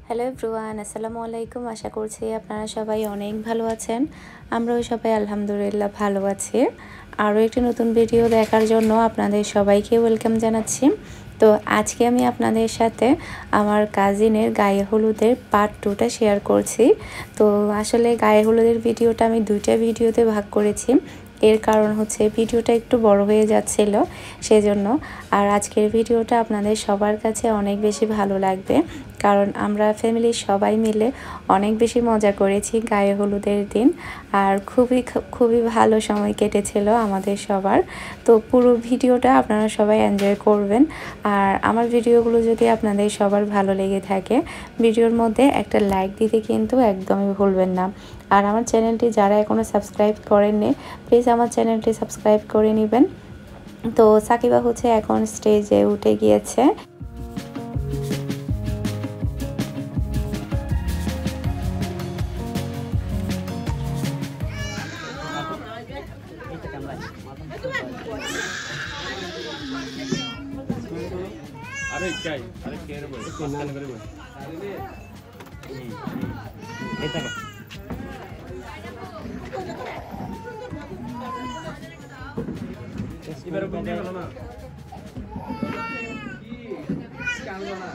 Hello everyone, আসসালামু আলাইকুম। আশা করছি আপনারা সবাই অনেক ভালো আছেন। আমরাও সবাই আলহামদুলিল্লাহ ভালো আছি। আরও একটি নতুন ভিডিও দেখার জন্য আপনাদের সবাইকে ওয়েলকাম জানাচ্ছি। তো আজকে আমি আপনাদের সাথে আমার কাজিনের গায়ে হলুদের পার্ট 2টা শেয়ার করছি। তো আসলে গায়ে হলুদের ভিডিওটা আমি দুইটা ভিডিওতে ভাগ করেছি। এর কারণ হচ্ছে ভিডিওটা একটু বড় হয়ে যাচ্ছিল সেজন্য। আর আজকের ভিডিওটা আপনাদের সবার কাছে অনেক বেশি ভালো লাগবে, কারণ আমরা ফ্যামিলির সবাই মিলে অনেক বেশি মজা করেছি গায়ে হলুদের দিন। আর খুবই ভালো সময় কেটেছিল আমাদের সবার। তো পুরো ভিডিওটা আপনারা সবাই এনজয় করবেন। আর আমার ভিডিওগুলো যদি আপনাদের সবার ভালো লেগে থাকে, ভিডিওর মধ্যে একটা লাইক দিতে কিন্তু একদমই ভুলবেন না। আর আমার চ্যানেলটি যারা এখনও সাবস্ক্রাইব করেননি, প্লিজ আমার চ্যানেলটি সাবস্ক্রাইব করে নেবেন। তো সাকিবা হচ্ছে এখন স্টেজে উঠে গিয়েছে। আরে চাই আরে কে রে বল মাঝখানে করে বল এটা কা এবারে কোন গেল না কি স্ক্যান না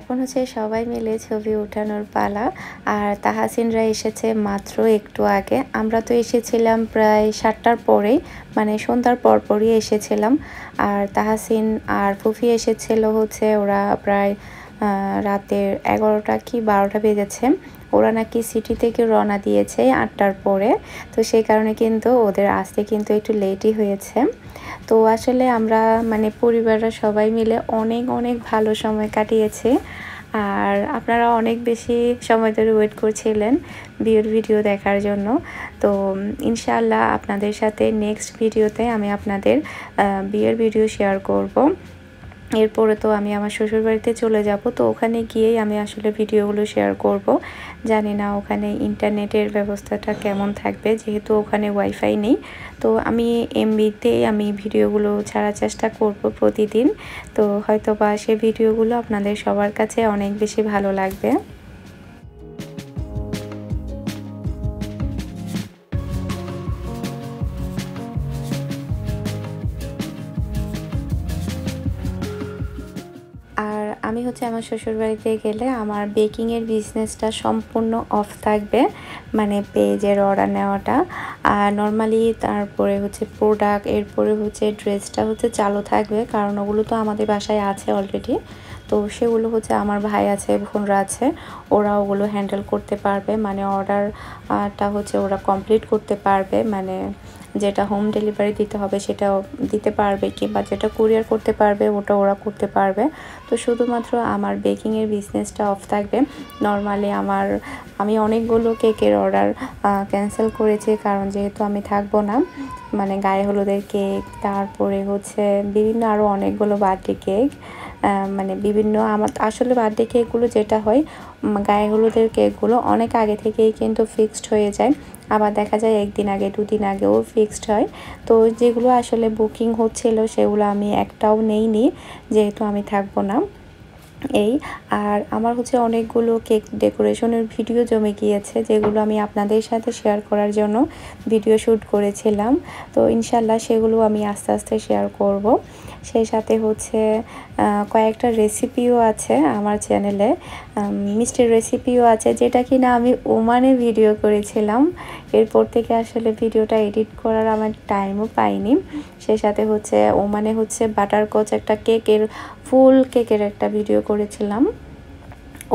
এখন হচ্ছে সবাই মিলে ছবি ওঠানোর পালা। আর তাহাসিনরা এসেছে মাত্র একটু আগে। আমরা তো এসেছিলাম প্রায় 7টার পরেই, মানে সন্ধ্যার পরপরই এসেছিলাম। আর তাহাসিন আর ফুফি এসেছিল হচ্ছে ওরা প্রায় রাতের 11টা কি 12টা বেজেছে। ওরা নাকি সিটি থেকে রওনা দিয়েছে 8টার পরে, তো সেই কারণে কিন্তু ওদের আসতে কিন্তু একটু লেটই হয়েছে। তো আসলে আমরা মানে পরিবাররা সবাই মিলে অনেক ভালো সময় কাটিয়েছি। আর আপনারা অনেক বেশি সময় ধরে ওয়েট করছিলেন বিয়ের ভিডিও দেখার জন্য। তো ইনশাআল্লাহ আপনাদের সাথে নেক্সট ভিডিওতে আমি আপনাদের বিয়ের ভিডিও শেয়ার করব। এরপরে তো আমি আমার শ্বশুরবাড়িতে চলে যাব, তো ওখানে গিয়েই আমি আসলে ভিডিওগুলো শেয়ার করব। জানি না ওখানে ইন্টারনেটের ব্যবস্থাটা কেমন থাকবে, যেহেতু ওখানে ওয়াইফাই নেই। তো আমি এমবিতেই আমি ভিডিওগুলো ছাড়ার চেষ্টা করব প্রতিদিন। তো হয়তো বা সে ভিডিওগুলো আপনাদের সবার কাছে অনেক বেশি ভালো লাগবে। আর আমি হচ্ছে আমার শ্বশুরবাড়িতে গেলে আমার বেকিংয়ের বিজনেসটা সম্পূর্ণ অফ থাকবে, মানে পেজের অর্ডার নেওয়াটা। আর নর্মালি তারপরে হচ্ছে প্রোডাক্ট, এরপরে হচ্ছে ড্রেসটা হচ্ছে চালু থাকবে, কারণ ওগুলো তো আমাদের বাসায় আছে অলরেডি। তো সেগুলো হচ্ছে আমার ভাই আছে, বোনরা আছে, ওরা ওগুলো হ্যান্ডেল করতে পারবে, মানে অর্ডারটা হচ্ছে ওরা কমপ্লিট করতে পারবে, মানে যেটা হোম ডেলিভারি দিতে হবে সেটাও দিতে পারবে, কিংবা যেটা কুরিয়ার করতে পারবে ওটা ওরা করতে পারবে। তো শুধুমাত্র আমার বেকিংয়ের বিজনেসটা অফ থাকবে। নর্মালি আমি অনেকগুলো কেকের অর্ডার ক্যান্সেল করেছি, কারণ যেহেতু আমি থাকবো না, মানে গায়ে হলুদের কেক, তারপরে হচ্ছে বিভিন্ন আরও অনেকগুলো বার্থডে কেক, মানে বিভিন্ন আমার আসলে বার্থডে কেকগুলো যেটা হয় গায়ে হলুদের কেকগুলো অনেক আগে থেকেই কিন্তু ফিক্সড হয়ে যায়। আবার দেখা যায় একদিন আগে 2 দিন আগেও ফিক্সড হয়। তো যেগুলো আসলে বুকিং হচ্ছিল সেগুলো আমি একটাও নেইনি, যেহেতু আমি থাকবো না এই। আর আমার হচ্ছে অনেকগুলো কেক ডেকোরেশনের ভিডিও জমে গিয়েছে, যেগুলো আমি আপনাদের সাথে শেয়ার করার জন্য ভিডিও শ্যুট করেছিলাম। তো ইনশাল্লাহ সেগুলো আমি আস্তে আস্তে শেয়ার করব। সেই সাথে হচ্ছে কয়েকটা রেসিপিও আছে আমার চ্যানেলে, মিষ্টির রেসিপিও আছে, যেটা কিনা আমি ওমানে ভিডিও করেছিলাম। এরপর থেকে আসলে ভিডিওটা এডিট করার আমার টাইমও পাইনি। সেই সাথে হচ্ছে ওমানে হচ্ছে বাটারকচ একটা কেকের ফুল কেকের একটা ভিডিও করেছিলাম।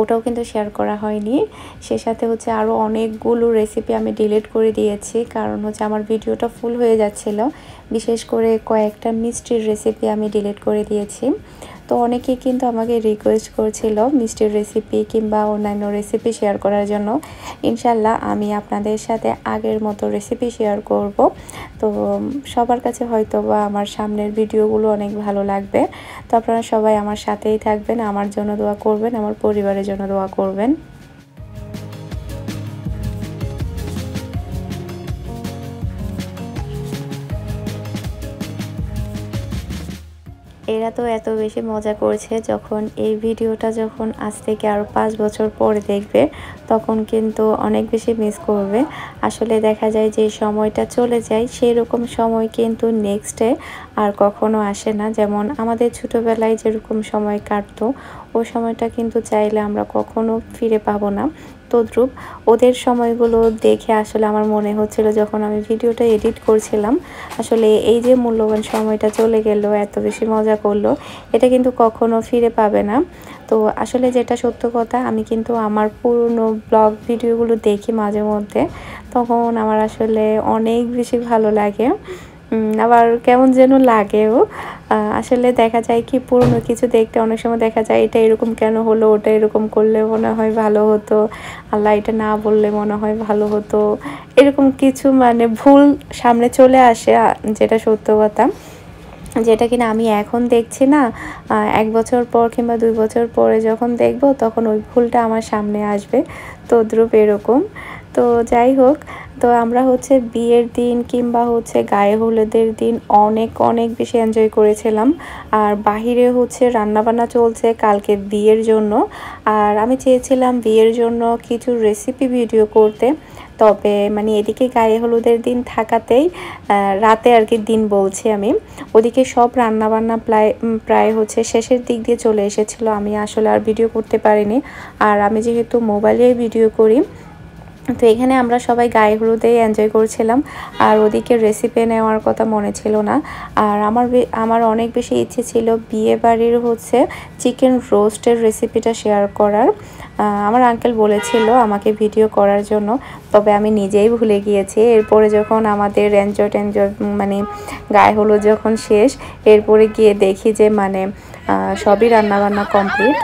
ওটাও কিন্তু শেয়ার করা হয়নি। সে সাথে হচ্ছে আরও অনেকগুলো রেসিপি আমি ডিলিট করে দিয়েছি, কারণ হচ্ছে আমার ভিডিওটা ফুল হয়ে যাচ্ছিল। বিশেষ করে কয়েকটা মিষ্টির রেসিপি আমি ডিলিট করে দিয়েছি। তো অনেকেই কিন্তু আমাকে রিকোয়েস্ট করছিল মিষ্টির রেসিপি কিংবা অন্যান্য রেসিপি শেয়ার করার জন্য। ইনশাল্লাহ আমি আপনাদের সাথে আগের মতো রেসিপি শেয়ার করব। তো সবার কাছে হয়তো বা আমার সামনের ভিডিওগুলো অনেক ভালো লাগবে। তো আপনারা সবাই আমার সাথেই থাকবেন, আমার জন্য দোয়া করবেন, আমার পরিবারের জন্য দোয়া করবেন। এরা তো এত বেশি মজা করছে, যখন এই ভিডিওটা যখন আজ থেকে আরও 5 বছর পরে দেখবে তখন কিন্তু অনেক বেশি মিস করবে। আসলে দেখা যায় যে সময়টা চলে যায়, সেই রকম সময় কিন্তু নেক্সটে আর কখনো আসে না। যেমন আমাদের ছোটোবেলায় যেরকম সময় কাটতো, ওই সময়টা কিন্তু চাইলে আমরা কখনো ফিরে পাবো না। তদ্রূপ ওদের সময়গুলো দেখে আসলে আমার মনে হচ্ছিল যখন আমি ভিডিওটা এডিট করছিলাম, আসলে এই যে মূল্যবান সময়টা চলে গেল, এত বেশি মজা করলো, এটা কিন্তু কখনো ফিরে পাবে না। তো আসলে যেটা সত্য কথা, আমি কিন্তু আমার পুরনো ব্লগ ভিডিওগুলো দেখি মাঝে মধ্যে, তখন আমার আসলে অনেক বেশি ভালো লাগে, আবার কেমন যেন লাগেও। আসলে দেখা যায় কি, পুরনো কিছু দেখতে অনেক সময় দেখা যায় এটা এরকম কেন হলো, ওটা এরকম করলে মনে হয় ভালো হতো, আল্লাহ এটা না বললে মনে হয় ভালো হতো, এরকম কিছু মানে ভুল সামনে চলে আসে, যেটা সত্য কথা, যেটা কিনা আমি এখন দেখছি না, 1 বছর পর কিংবা 2 বছর পরে যখন দেখব তখন ওই ভুলটা আমার সামনে আসবে। তো দ্রুপ এরকম। তো যাই হোক, তো আমরা হচ্ছে বিয়ের দিন কিংবা হচ্ছে গায়ে হলুদের দিন অনেক অনেক বেশি এনজয় করেছিলাম। আর বাহিরে হচ্ছে রান্নাবান্না চলছে কালকে বিয়ের জন্য। আর আমি চেয়েছিলাম বিয়ের জন্য কিছু রেসিপি ভিডিও করতে, তবে মানে এদিকে গায়ে হলুদের দিন থাকাতেই রাতে আর কি দিন বলছি আমি, ওদিকে সব রান্নাবান্না প্রায় হচ্ছে শেষের দিক দিয়ে চলে এসেছিলো। আমি আসলে আর ভিডিও করতে পারিনি। আর আমি যেহেতু মোবাইলে ভিডিও করি, তো এখানে আমরা সবাই গায়ে হলুদেই এনজয় করছিলাম। আর ওদিকে রেসিপি নেওয়ার কথা মনে ছিল না। আর আমার অনেক বেশি ইচ্ছে ছিল বিয়ে বাড়ির হচ্ছে চিকেন রোস্টের রেসিপিটা শেয়ার করার। আমার আঙ্কেল বলেছিল আমাকে ভিডিও করার জন্য, তবে আমি নিজেই ভুলে গিয়েছি। এরপরে যখন আমাদের এনজয় মানে গায়ে হলুদ যখন শেষ, এরপরে গিয়ে দেখি যে মানে সবই রান্নাবান্না কমপ্লিট।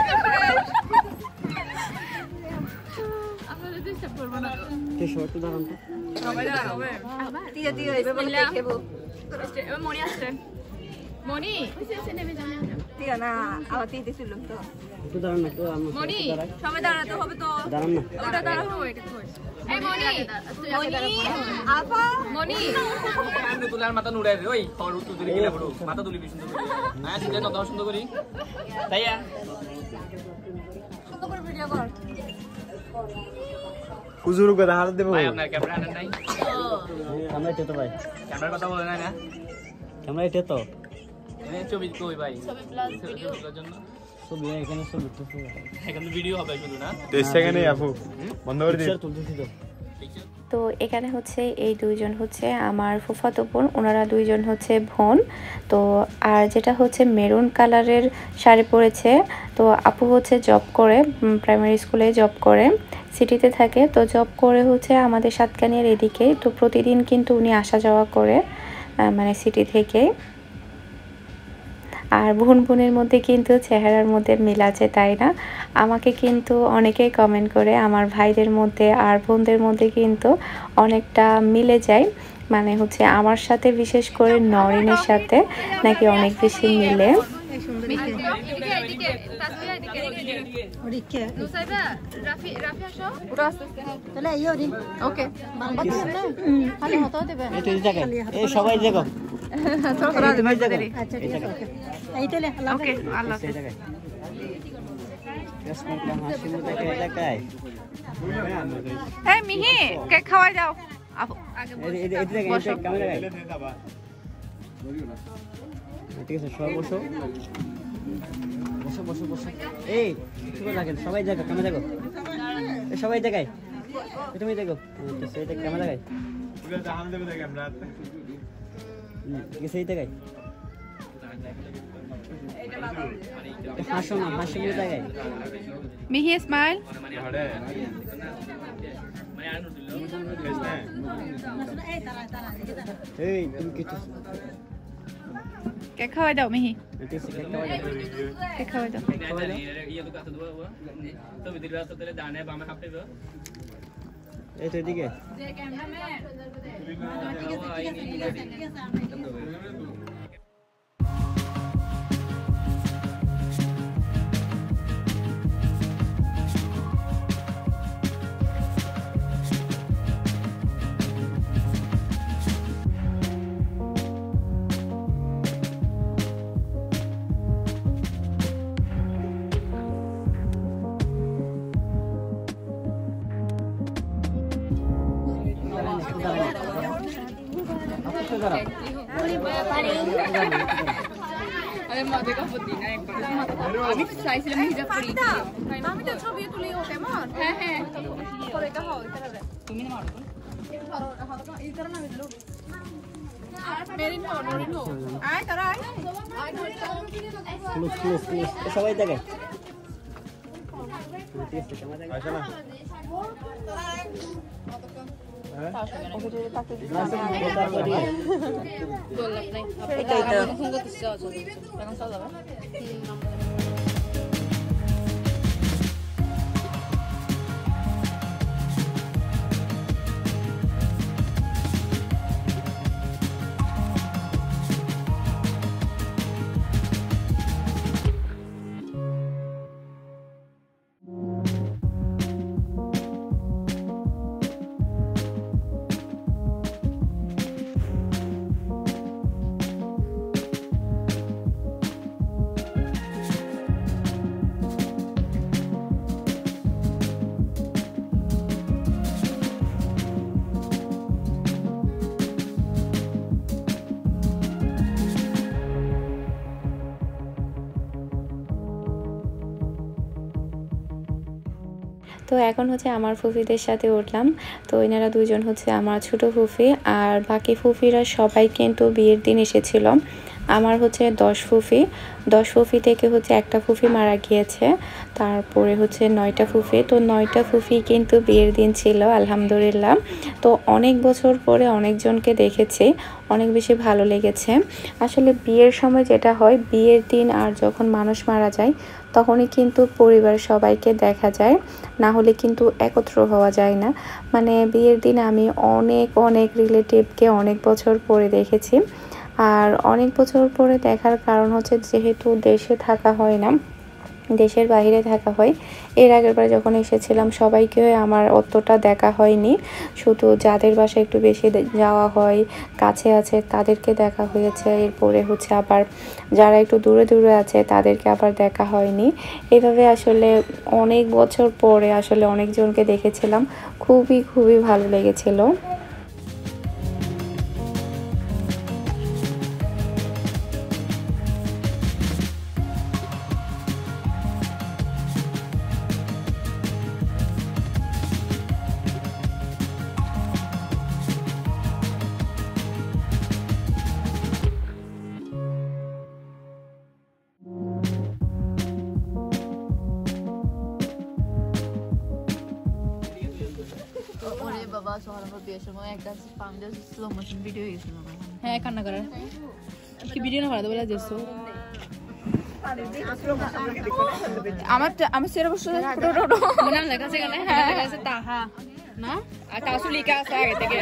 মাথা নুড়াই ওই খবর তুলি গেলে বড় মাথা তুলি সুন্দর করে হ্যাঁ ঠিক আছে, দাও সুন্দর করি তাই সুন্দর করে ভিডিও কর। হুজুর করে হাত দেব ভাই, আপনার ক্যামেরা আনেন নাই? আমরা এটা তো ভাই ক্যামেরার কথা বলে না আমরা এটা তো এনে ছবি কই ভাই, ছবি প্লাস ভিডিও জন্য ছবি এখানে ছবি তো এখানে ভিডিও হবে শুধু না, 30 সেকেন্ডে আপু বন্ধ করে দিই তুলতেছি তো। তো এখানে হচ্ছে এই দুইজন হচ্ছে আমার ফুফাতো বোন, ওনারা দুইজন হচ্ছে বোন। তো আর যেটা হচ্ছে মেরুন কালারের শাড়ি পরেছে, তো আপু হচ্ছে জব করে, প্রাইমারি স্কুলে জব করে, সিটিতে থাকে। তো জব করে হচ্ছে আমাদের সাতকানিয়ার এদিকে, তো প্রতিদিন কিন্তু উনি আসা যাওয়া করে মানে সিটি থেকে। আর বোনের মধ্যে কিন্তু চেহারার মধ্যে মিল আছে, তাই না? আমাকে কিন্তু অনেকেই কমেন্ট করে আমার ভাইদের মধ্যে আর বোনদের মধ্যে কিন্তু অনেকটা মিলে যায়, মানে হচ্ছে আমার সাথে বিশেষ করে নরিনের সাথে নাকি অনেক বেশি মিলে। সবাই দেখো মিহি কেক খাওয়াই যাও। ঠিক আছে সবাই বসো বসো বসো বসো। এই লাগেন সবাই দেখো, ক্যামেরা দেখো, সবাই দেখাই, তুমি দেখো ক্যামেরা দেখাই, সেই দেখাই হাসো না, হাসি মুখে দেখায়। মিহি স্মাইল এই তুমি কিছু কেক খাওয়াই দাও মিহি কেক খাওয়াই দাও। কেক খাওয়াই দাও এই তো এদিকে আমি চাইছিলাম হিজাব পরি আমি তো ছবি তুলি ও কেমন হ্যাঁ হ্যাঁ পরে তো হয় তুমি না মারো এই কারণে আমি দিলো মেরি নো আয় তারা আয় ক্লোজ ক্লোজ ক্লোজ সবাই দেখায়। ঠিক আছে সবাই দেখায়। আসো না তো এখন হচ্ছে আমার ফুফিদের সাথে উঠলাম। তো এনারা দুজন হচ্ছে আমার ছোট ফুফি, আর বাকি ফুফিরা সবাই কিন্তু বিয়ের দিন এসেছিল। আমার হচ্ছে 10 ফুফি, 10 ফুফি থেকে হচ্ছে একটা ফুফি মারা গিয়েছে, তারপরে হচ্ছে 9টা ফুফি। তো 9টা ফুফি কিন্তু বিয়ের দিন ছিল আলহামদুলিল্লাহ। তো অনেক বছর পরে অনেকজনকে দেখেছি, অনেক বেশি ভালো লেগেছে। আসলে বিয়ের সময় যেটা হয়, বিয়ের দিন আর যখন মানুষ মারা যায় তখনই কিন্তু পরিবারের সবাইকে দেখা যায়, না হলে কিন্তু একত্র হওয়া যায় না। মানে বিয়ের দিন আমি অনেক রিলেটিভকে অনেক বছর পরে দেখেছি। আর অনেক বছর পরে দেখার কারণ হচ্ছে যেহেতু দেশে থাকা হয় না, দেশের বাইরে থাকা হয়। এর আগের বার যখন এসেছিলাম সবাইকে আমার অতটা দেখা হয়নি, শুধু যাদের বাসায় একটু বেশি যাওয়া হয়, কাছে আছে তাদেরকে দেখা হয়েছে। এরপরে হচ্ছে আবার যারা একটু দূরে দূরে আছে তাদেরকে আবার দেখা হয়নি। এভাবে আসলে অনেক বছর পরে আসলে অনেকজনকে দেখেছিলাম, খুবই ভালো লেগেছিল। বাবা সোহান আমার বিয়ের সময় একটা ফাউন্ডের স্লো মোশন ভিডিও হয়েছিল হ্যাঁ কান্না করার কি ভিডিও না করা বলে দিছো আমার সেরা বসে ফটো মনে লেখা আছে কেন হ্যাঁ লেখা আছে তাহা না আর কাসু লেখা আছে আগে থেকে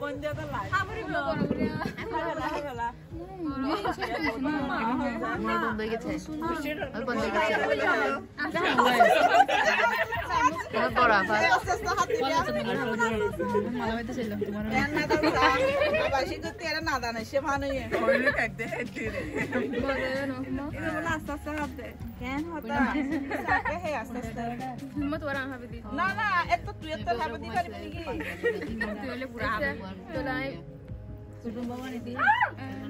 বন্ধ হয়ে গেছে বন্ধ হয়ে গেছে বড় আবার ভালো হইতে ছিল তোমার বাসি করতে এরা না জানে সে মানুষ হইলে কাট দে হেডি রে বলে না এটা বলে আস্তে আস্তে হবে কেন হতা সাকে হে আস্তে আস্তে হিম্মত ওরা হবে দি না না এত তুই এত হবে দি পারবি কি তুই হলে পুরা হবে তো লাই সুদম বাবা নে দি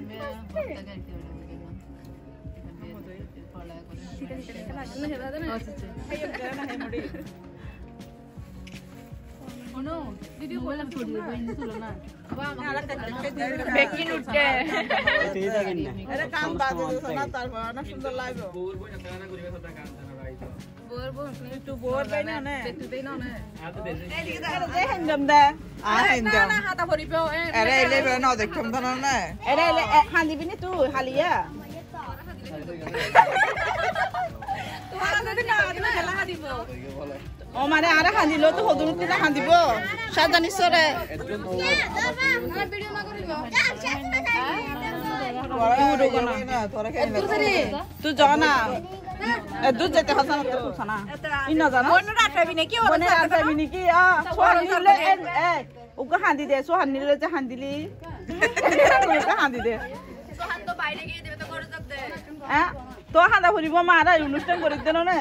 মে হত্যা করতে হবে ফলা করে ঠিক আছে না হেলা না আচ্ছা এই না হে মুড়ি বেকিং উঠছে তুই দেখেন না এটা কাম বাজে দিছো না তারপর অনেক সুন্দর লাগবে বউর বই না না করিবে সদা কাম জানা ভাই তো একটু বোর বাই না না আর তো দেন এদিকে দেখো যে হ্যান্ডম দে হ্যান্ডম হাতা ভরিব আরে এলে বে না দেখছম তো না আরে এলে হান্দিবি নি তুই হালিয়া ও মানে আরে হান্দিলো তো হদুরতি না হান্দিব সাজানিছরে তুই জানা দুধ যেতে হাসান তো সানা ইনা জানা বনু রাখাবি নাকি বনু রাখাবি নাকি সোহানিলে এ ওকে হান্দি দে সোহানিলে যে হান্দিলি ওকে হান্দি দে সোহান তো বাইরে গিয়ে দেবে তো করে যাবে হ্যাঁ তো হান্দা ভরিব মারা অনুষ্ঠান করে দেন না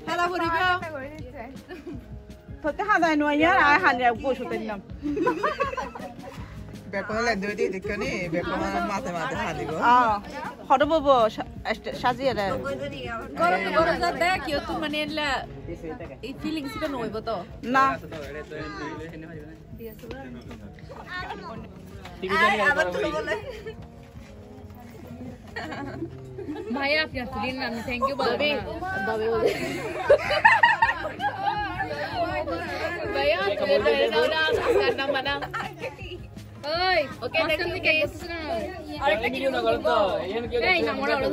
হাতা ভরিব তোতে হান্দা নয়া আর হান্দিয়া বসতে দিলাম বেকলে দুই দি দেখনি বেকলে মাথা মাথা হাদিব হড়ব সাজিয়ে রে করে তো করে যাবে কি তো মানে এলা এই ফিলিংস টা নইব তো না ভাইয়া আপনি আসলেন না আমি থ্যাংক ইউ বলবি বাবে বলে ভাইয়া karena mana ওই ওকে দেখি কে আরেকটা ভিডিও না করো তো এন কি এই না মনে হলো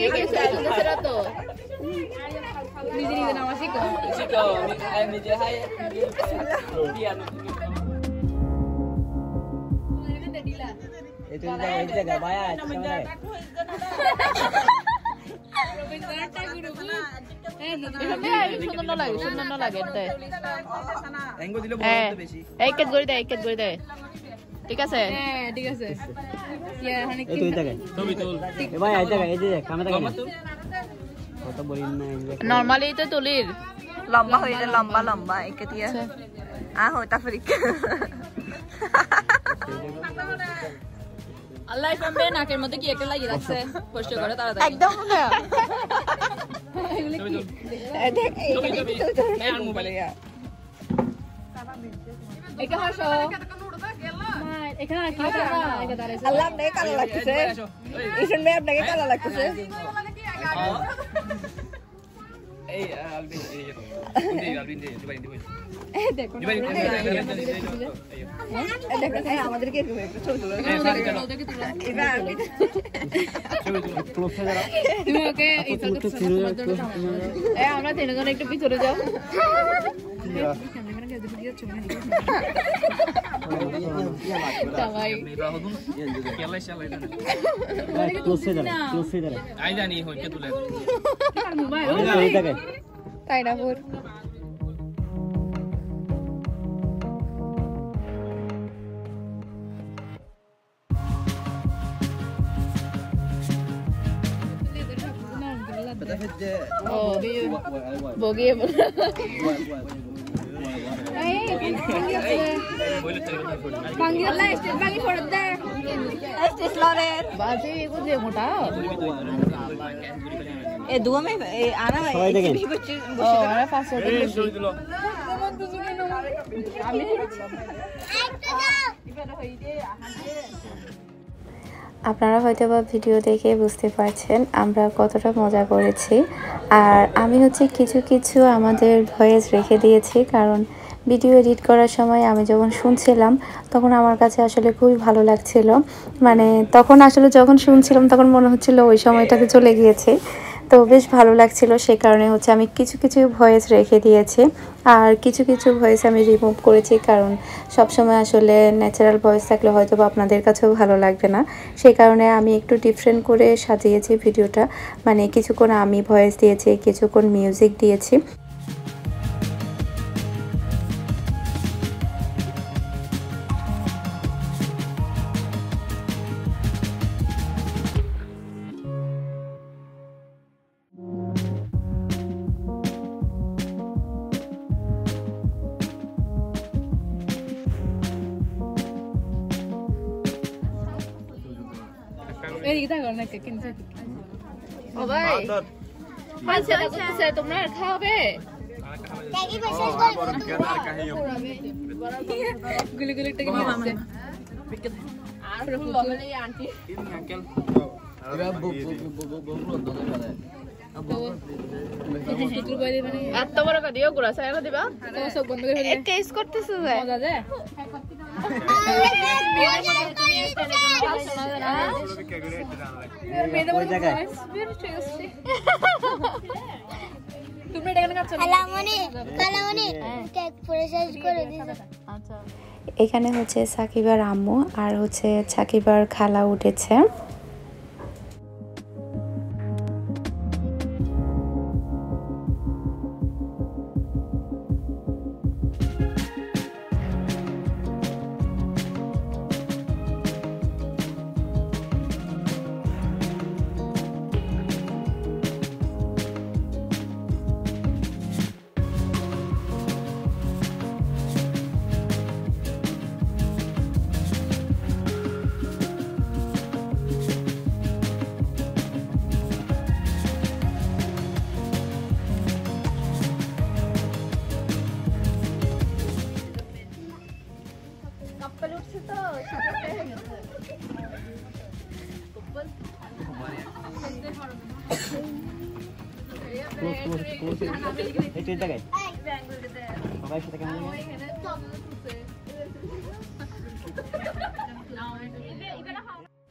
এই কে সেটা তো নিজে নিজে নাম শিখো শিখো আমি নিজে হাই দিয়া এই তুই এই জায়গা ভাইয়া সামনে সুন্দর না লাগে এঙ্গো দিলে বড় বেশি এক কেট করে দে ঠিক আছে হ্যাঁ ঠিক আছে এই তুই জায়গা ছবি তুল এ ভাই এই জায়গা এই যে কামে দেখেন কত বড় না নরমালি তো তুলির লম্বা হয়ে যায় লম্বা লম্বা একে দিয়া হইতা ফ্রিক আল্লাহ ফ্যামবে নাকের মধ্যে কি একটা লাগিয়ে রাখছে কষ্ট করে তাড়াতাড়ি একদম না ছবি তুল দেখ ছবি এই আর মোবাইলে এটা হাসো এখানে কি কথা এটা দাঁড়াইছে আল্লাহ আপনাকে কালো লাগতেছে ইসন ভাই আপনাকে কালো লাগতেছে এই আলবিন এই আলবিন দে দুবাই দুবাই দেখো দুবাই দেখো আমাদেরকে ছবি তুলো ক্লোজ হয়ে যা তুমি ওকে আমরা তিনজন একটু পিছনে যাও সবাই ক্লোজ হয়ে যা আই জানি হইতে তুলে এই জায়গা তাই না পুর বগি মোটা দুয়া में आना সবাই দেখেন আপনারা হয়তো বা ভিডিও দেখে বুঝতে পারছেন আমরা কতটা মজা করেছি। আর আমি হচ্ছে কিছু কিছু আমাদের ভয়েস রেখে দিয়েছি, কারণ ভিডিও এডিট করার সময় আমি যখন শুনছিলাম তখন আমার কাছে আসলে খুবই ভালো লাগছিল। মানে তখন আসলে যখন শুনছিলাম তখন মনে হচ্ছিল ওই সময়টাতে চলে গিয়েছে, তো বেশ ভালো লাগছিল। সে কারণে হচ্ছে আমি কিছু কিছু ভয়েস রেখে দিয়েছি, আর কিছু কিছু ভয়েস আমি রিমুভ করেছি, কারণ সবসময় আসলে ন্যাচারাল ভয়েস থাকলে হয়তো বা আপনাদের কাছেও ভালো লাগবে না। সেই কারণে আমি একটু ডিফারেন্ট করে সাজিয়েছি ভিডিওটা, মানে কিছুক্ষণ আমি ভয়েস দিয়েছি, কিছুক্ষণ মিউজিক দিয়েছি। তোমরা খাবে গুলি গুলি টাকা নিয়ে আসছে আর লগে আন্টি এত বড় কাটিও গুড়া চাইলা দিবা সব বন্ধ করে ফেলে টেস্ট করতেছ যে মজা দে তুমি এটা কেন কাটছো কালামনি কেক পুরো শেষ করে দিছো আচ্ছা এখানে হচ্ছে সাকিবার আম্মু আর হচ্ছে সাকিবার খালা উঠেছে।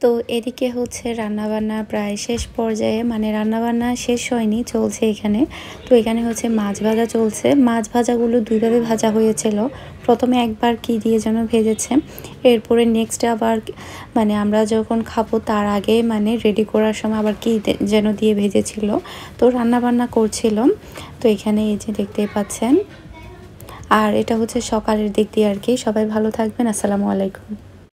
তো এদিকে হচ্ছে রান্নাবান্না প্রায় শেষ পর্যায়ে, মানে রান্নাবান্না শেষ হয়নি, চলছে এখানে। তো এখানে হচ্ছে মাছ ভাজা চলছে। মাছ ভাজাগুলো দুইভাবে ভাজা হয়েছিল। প্রথমে একবার কি দিয়ে যেন ভেজেছে, এরপরে নেক্সট আবার মানে আমরা যখন খাবো তার আগে মানে রেডি করার সময় আবার কি যেন দিয়ে ভেজেছিল। তো রান্নাবান্না করছিল। তো এখানে এই যে দেখতেই পাচ্ছেন। আর এটা হচ্ছে সকালের দিক দিয়ে আর কি। সবাই ভালো থাকবেন। আসসালামু আলাইকুম।